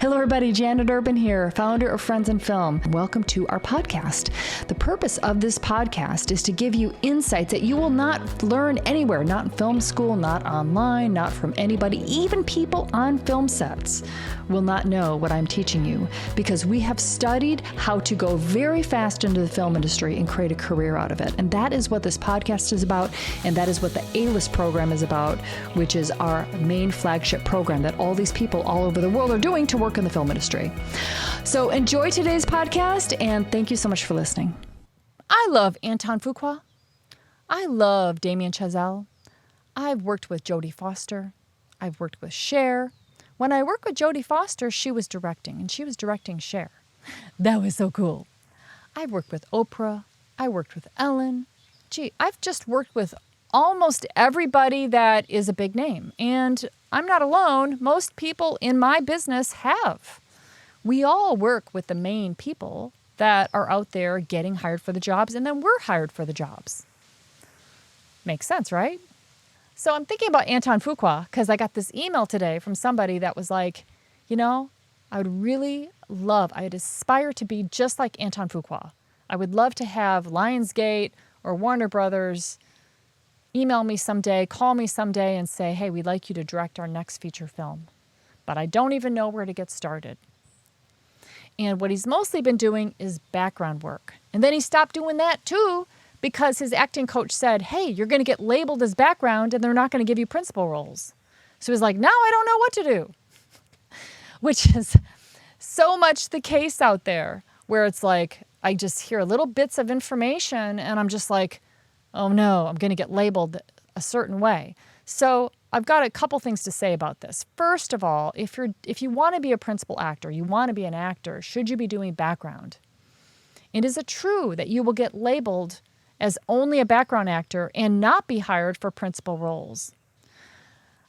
Hello everybody, Janet Urban here, founder of Friends in Film. Welcome to our podcast. The purpose of this podcast is to give you insights that you will not learn anywhere, not in film school, not online, not from anybody. Even people on film sets will not know what I'm teaching you because we have studied how to go very fast into the film industry and create a career out of it. And that is what this podcast is about, and that is what the A-List program is about, which is our main flagship program that all these people all over the world are doing to work in the film industry. So enjoy today's podcast, and thank you so much for listening. I love Anton Fuka. I love Damien Chazelle. I've worked with Jodie Foster. I've worked with Cher. When I worked with Jodie Foster, she was directing, and she was directing Cher. That was so cool. I've worked with Oprah. I worked with Ellen. Gee, I've just worked with almost everybody that is a big name. And I'm not alone. Most people in my business have. We all work with the main people that are out there getting hired for the jobs, and then we're hired for the jobs. Makes sense, right? So I'm thinking about Anton Fuka because I got this email today from somebody that was like, you know, I'd aspire to be just like Anton Fuka. I would love to have Lionsgate or Warner Brothers email me someday, call me someday and say, hey, we'd like you to direct our next feature film. But I don't even know where to get started. And what he's mostly been doing is background work. And then he stopped doing that too because his acting coach said, hey, you're going to get labeled as background and they're not going to give you principal roles. So he's like, now I don't know what to do. Which is so much the case out there where it's like, I just hear little bits of information and I'm just like, oh no, I'm going to get labeled a certain way. So I've got a couple things to say about this. First of all, if you want to be a principal actor, you want to be an actor, should you be doing background? And is it true that you will get labeled as only a background actor and not be hired for principal roles?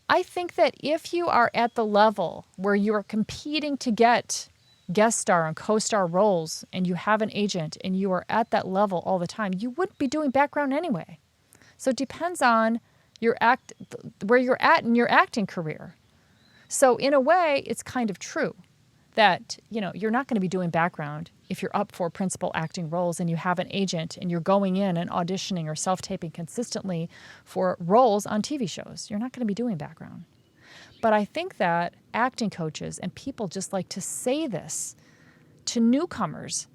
I think that if you are at the level where you are competing to get guest star and co-star roles and you have an agent and you are at that level all the time, you wouldn't be doing background anyway. So it depends on where you're at in your acting career. So in a way, it's kind of true that, you know, you're not going to be doing background if you're up for principal acting roles and you have an agent and you're going in and auditioning or self-taping consistently for roles on TV shows. You're not going to be doing background. But I think that acting coaches and people just like to say this to newcomers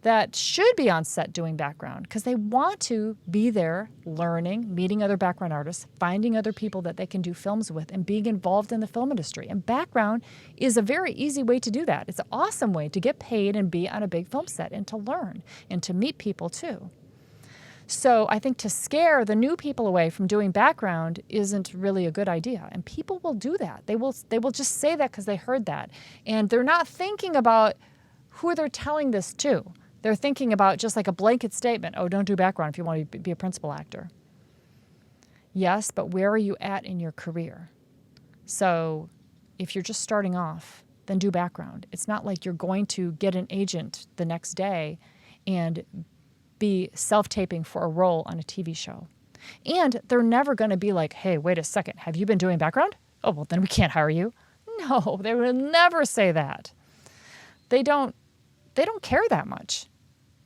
that should be on set doing background because they want to be there learning, meeting other background artists, finding other people that they can do films with, and being involved in the film industry. And background is a very easy way to do that. It's an awesome way to get paid and be on a big film set and to learn and to meet people too. So I think to scare the new people away from doing background isn't really a good idea. And people will do that. They will just say that because they heard that. And they're not thinking about who they're telling this to. They're thinking about just like a blanket statement, oh, don't do background if you want to be a principal actor. Yes, but where are you at in your career? So if you're just starting off, then do background. It's not like you're going to get an agent the next day and be self-taping for a role on a TV show. And they're never going to be like, hey, wait a second, have you been doing background? Oh, well, then we can't hire you. No, they will never say that. They don't care that much.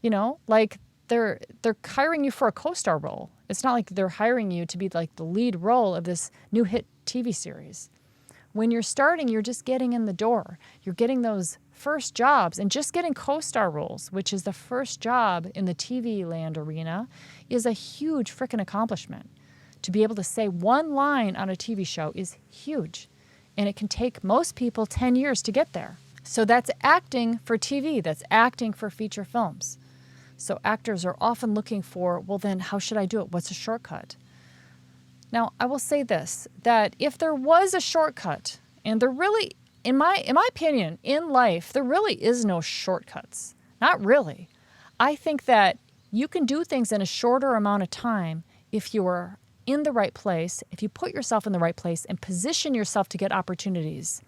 You know, like they're hiring you for a co-star role. It's not like they're hiring you to be like the lead role of this new hit TV series. When you're starting, you're just getting in the door. You're getting those first jobs, and just getting co-star roles, which is the first job in the TV land arena, is a huge frickin' accomplishment. To be able to say one line on a TV show is huge, and it can take most people 10 years to get there. So that's acting for TV. That's acting for feature films. So actors are often looking for, well, then how should I do it? What's a shortcut? Now, I will say this, that if there was a shortcut, and there really, in my opinion, in life, there really is no shortcuts. Not really. I think that you can do things in a shorter amount of time if you are in the right place, if you put yourself in the right place and position yourself to get opportunities.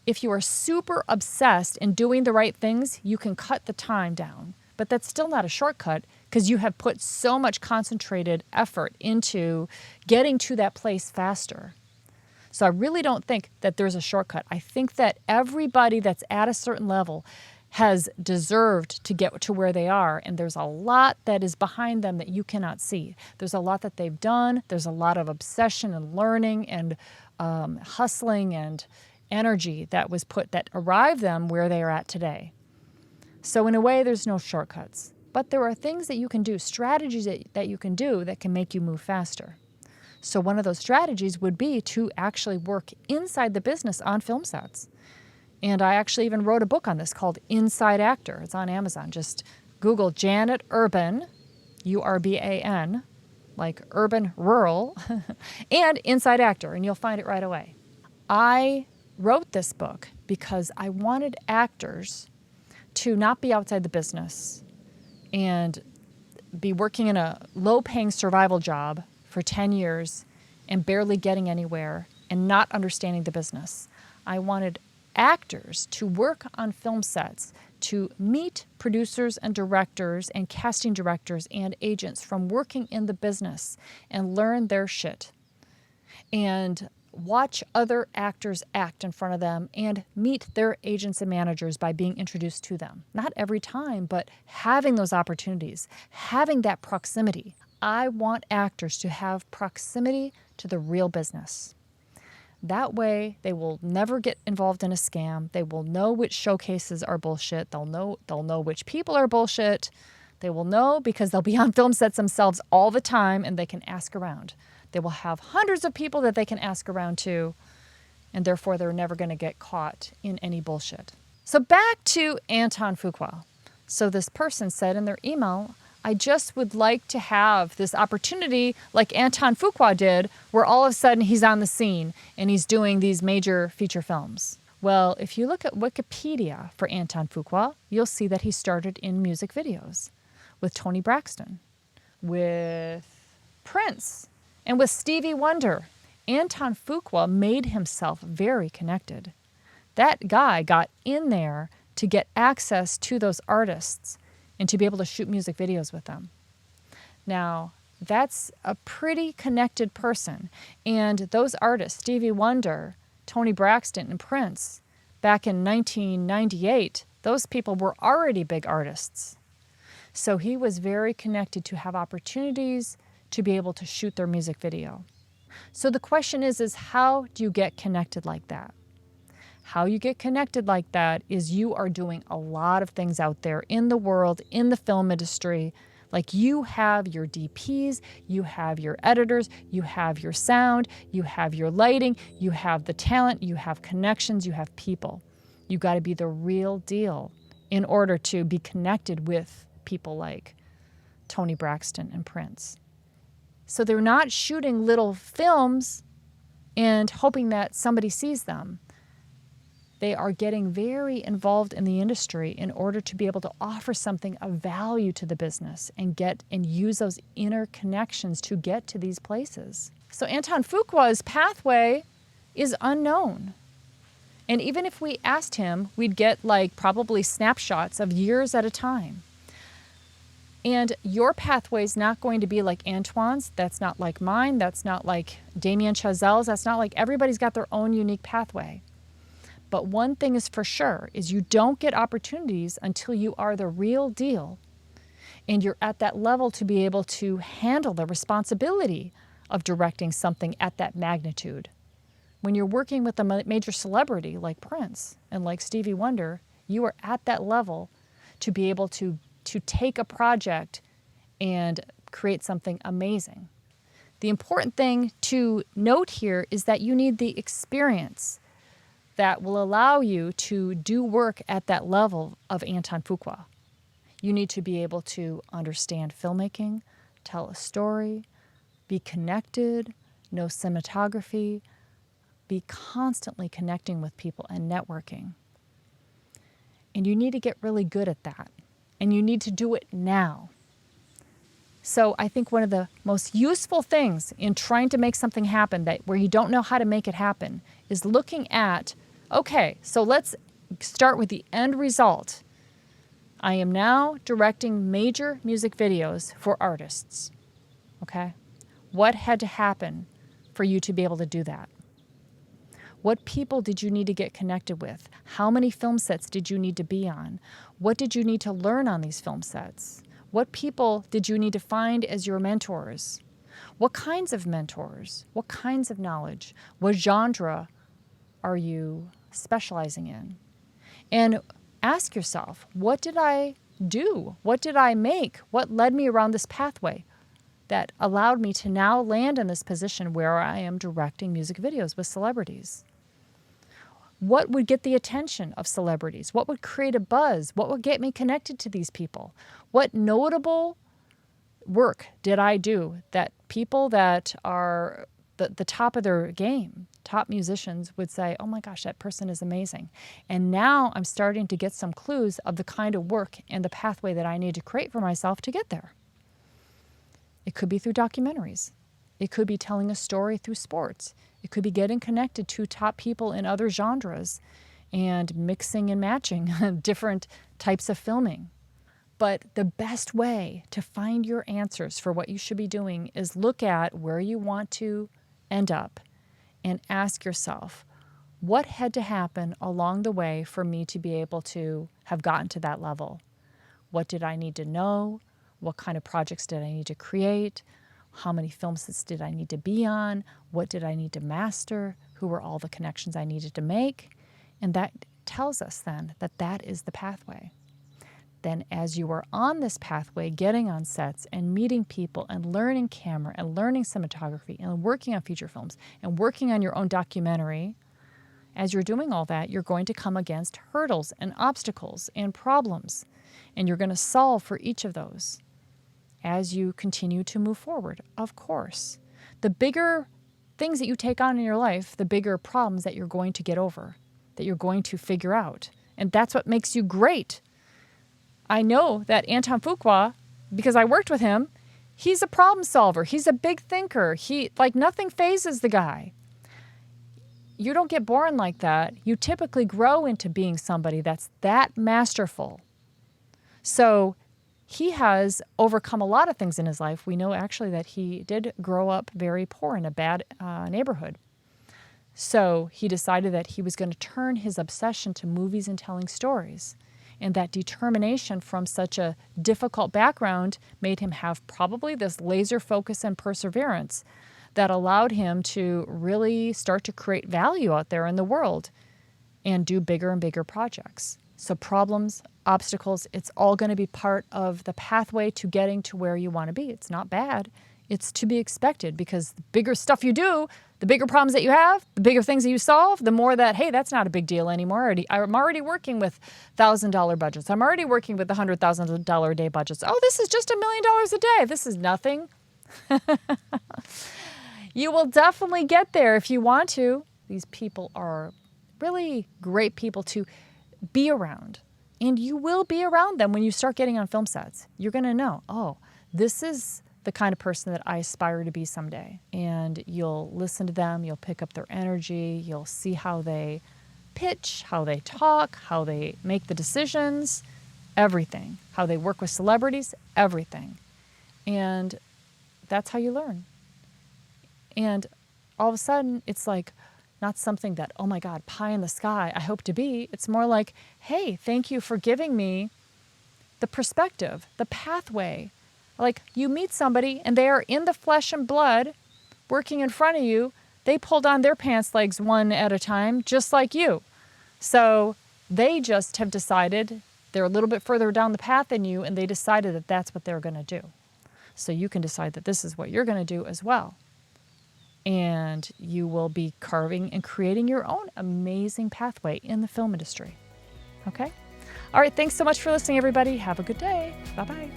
If you are super obsessed in doing the right things, you can cut the time down. But that's still not a shortcut because you have put so much concentrated effort into getting to that place faster. So I really don't think that there's a shortcut. I think that everybody that's at a certain level has deserved to get to where they are, and there's a lot that is behind them that you cannot see. There's a lot that they've done. There's a lot of obsession and learning and hustling and energy that was put that arrived them where they are at today. So in a way, there's no shortcuts. But there are things that you can do, strategies that you can do that can make you move faster. So one of those strategies would be to actually work inside the business on film sets. And I actually even wrote a book on this called Inside Actor. It's on Amazon. Just Google Janet Urban, Urban, like urban, rural, and Inside Actor, and you'll find it right away. I wrote this book because I wanted actors to not be outside the business and be working in a low-paying survival job for 10 years and barely getting anywhere and not understanding the business. I wanted actors to work on film sets, to meet producers and directors and casting directors and agents from working in the business and learn their shit and watch other actors act in front of them and meet their agents and managers by being introduced to them. Not every time, but having those opportunities, having that proximity. I want actors to have proximity to the real business. That way, they will never get involved in a scam. They will know which showcases are bullshit. They'll know which people are bullshit. They will know because they'll be on film sets themselves all the time and they can ask around. They will have hundreds of people that they can ask around to, and therefore they're never going to get caught in any bullshit. So back to Anton Fuka. So this person said in their email, I just would like to have this opportunity like Anton Fuka did, where all of a sudden he's on the scene and he's doing these major feature films. Well, if you look at Wikipedia for Anton Fuka, you'll see that he started in music videos with Toni Braxton, with Prince, and with Stevie Wonder. Anton Fuka made himself very connected. That guy got in there to get access to those artists and to be able to shoot music videos with them. Now, that's a pretty connected person. And those artists, Stevie Wonder, Toni Braxton, and Prince, back in 1998, those people were already big artists. So he was very connected to have opportunities to be able to shoot their music video. So the question is how do you get connected like that? How you get connected like that is you are doing a lot of things out there in the world, in the film industry. Like you have your DPs, you have your editors, you have your sound, you have your lighting, you have the talent, you have connections, you have people. You got to be the real deal in order to be connected with people like Toni Braxton and Prince. So they're not shooting little films and hoping that somebody sees them. They are getting very involved in the industry in order to be able to offer something of value to the business and use those inner connections to get to these places. So Anton Fuka's pathway is unknown. And even if we asked him, we'd get probably snapshots of years at a time. And your pathway is not going to be like Antoine's. That's not like mine. That's not like Damien Chazelle's. That's not like everybody's got their own unique pathway. But one thing is for sure, is you don't get opportunities until you are the real deal and you're at that level to be able to handle the responsibility of directing something at that magnitude. When you're working with a major celebrity like Prince and like Stevie Wonder, you are at that level to be able to take a project and create something amazing. The important thing to note here is that you need the experience that will allow you to do work at that level of Anton Fuka. You need to be able to understand filmmaking, tell a story, be connected, know cinematography, be constantly connecting with people and networking. And you need to get really good at that. And you need to do it now. So I think one of the most useful things in trying to make something happen where you don't know how to make it happen is looking at, okay, so let's start with the end result. I am now directing major music videos for artists. Okay? What had to happen for you to be able to do that? What people did you need to get connected with? How many film sets did you need to be on? What did you need to learn on these film sets? What people did you need to find as your mentors? What kinds of mentors? What kinds of knowledge? What genre are you specializing in? And ask yourself, what did I do? What did I make? What led me around this pathway that allowed me to now land in this position where I am directing music videos with celebrities? What would get the attention of celebrities? What would create a buzz? What would get me connected to these people? What notable work did I do that people that are the top of their game, top musicians, would say, oh my gosh, that person is amazing. And now I'm starting to get some clues of the kind of work and the pathway that I need to create for myself to get there. It could be through documentaries. It could be telling a story through sports. It could be getting connected to top people in other genres and mixing and matching different types of filming. But the best way to find your answers for what you should be doing is look at where you want to end up and ask yourself, what had to happen along the way for me to be able to have gotten to that level? What did I need to know? What kind of projects did I need to create? How many film sets did I need to be on? What did I need to master? Who were all the connections I needed to make? And that tells us then that that is the pathway. Then as you are on this pathway, getting on sets and meeting people and learning camera and learning cinematography and working on feature films and working on your own documentary, as you're doing all that, you're going to come against hurdles and obstacles and problems. And you're going to solve for each of those as you continue to move forward, of course. The bigger things that you take on in your life, the bigger problems that you're going to get over, that you're going to figure out. And that's what makes you great. I know that Anton Fuka, because I worked with him, he's a problem solver. He's a big thinker. Nothing phases the guy. You don't get born like that. You typically grow into being somebody that's that masterful. So he has overcome a lot of things in his life. We know actually that he did grow up very poor in a bad neighborhood. So he decided that he was going to turn his obsession to movies and telling stories. And that determination from such a difficult background made him have probably this laser focus and perseverance that allowed him to really start to create value out there in the world and do bigger and bigger projects. So problems, obstacles, it's all going to be part of the pathway to getting to where you want to be. It's not bad. It's to be expected, because the bigger stuff you do, the bigger problems that you have, the bigger things that you solve, the more that, hey, that's not a big deal anymore. I'm already working with $1,000 budgets. I'm already working with $100,000 a day budgets. Oh, this is just $1 million a day. This is nothing. You will definitely get there if you want to. These people are really great people to be around. And you will be around them when you start getting on film sets. You're going to know, oh, this is the kind of person that I aspire to be someday. And you'll listen to them, you'll pick up their energy, you'll see how they pitch, how they talk, how they make the decisions, everything. How they work with celebrities, everything. And that's how you learn. And all of a sudden, it's like not something that, oh my God, pie in the sky, I hope to be. It's more like, hey, thank you for giving me the perspective, the pathway. Like, you meet somebody and they are in the flesh and blood working in front of you. They pulled on their pants legs one at a time, just like you. So they just have decided they're a little bit further down the path than you, and they decided that that's what they're going to do. So you can decide that this is what you're going to do as well. And you will be carving and creating your own amazing pathway in the film industry. Okay? All right, thanks so much for listening, everybody. Have a good day. Bye-bye.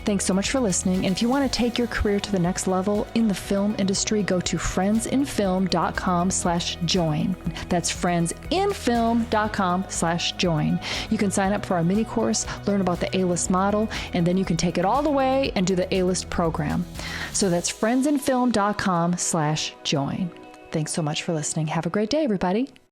Thanks so much for listening. And if you want to take your career to the next level in the film industry, go to friendsinfilm.com/join. That's friendsinfilm.com/join. You can sign up for our mini course, learn about the A-list model, and then you can take it all the way and do the A-list program. So that's friendsinfilm.com/join. Thanks so much for listening. Have a great day, everybody.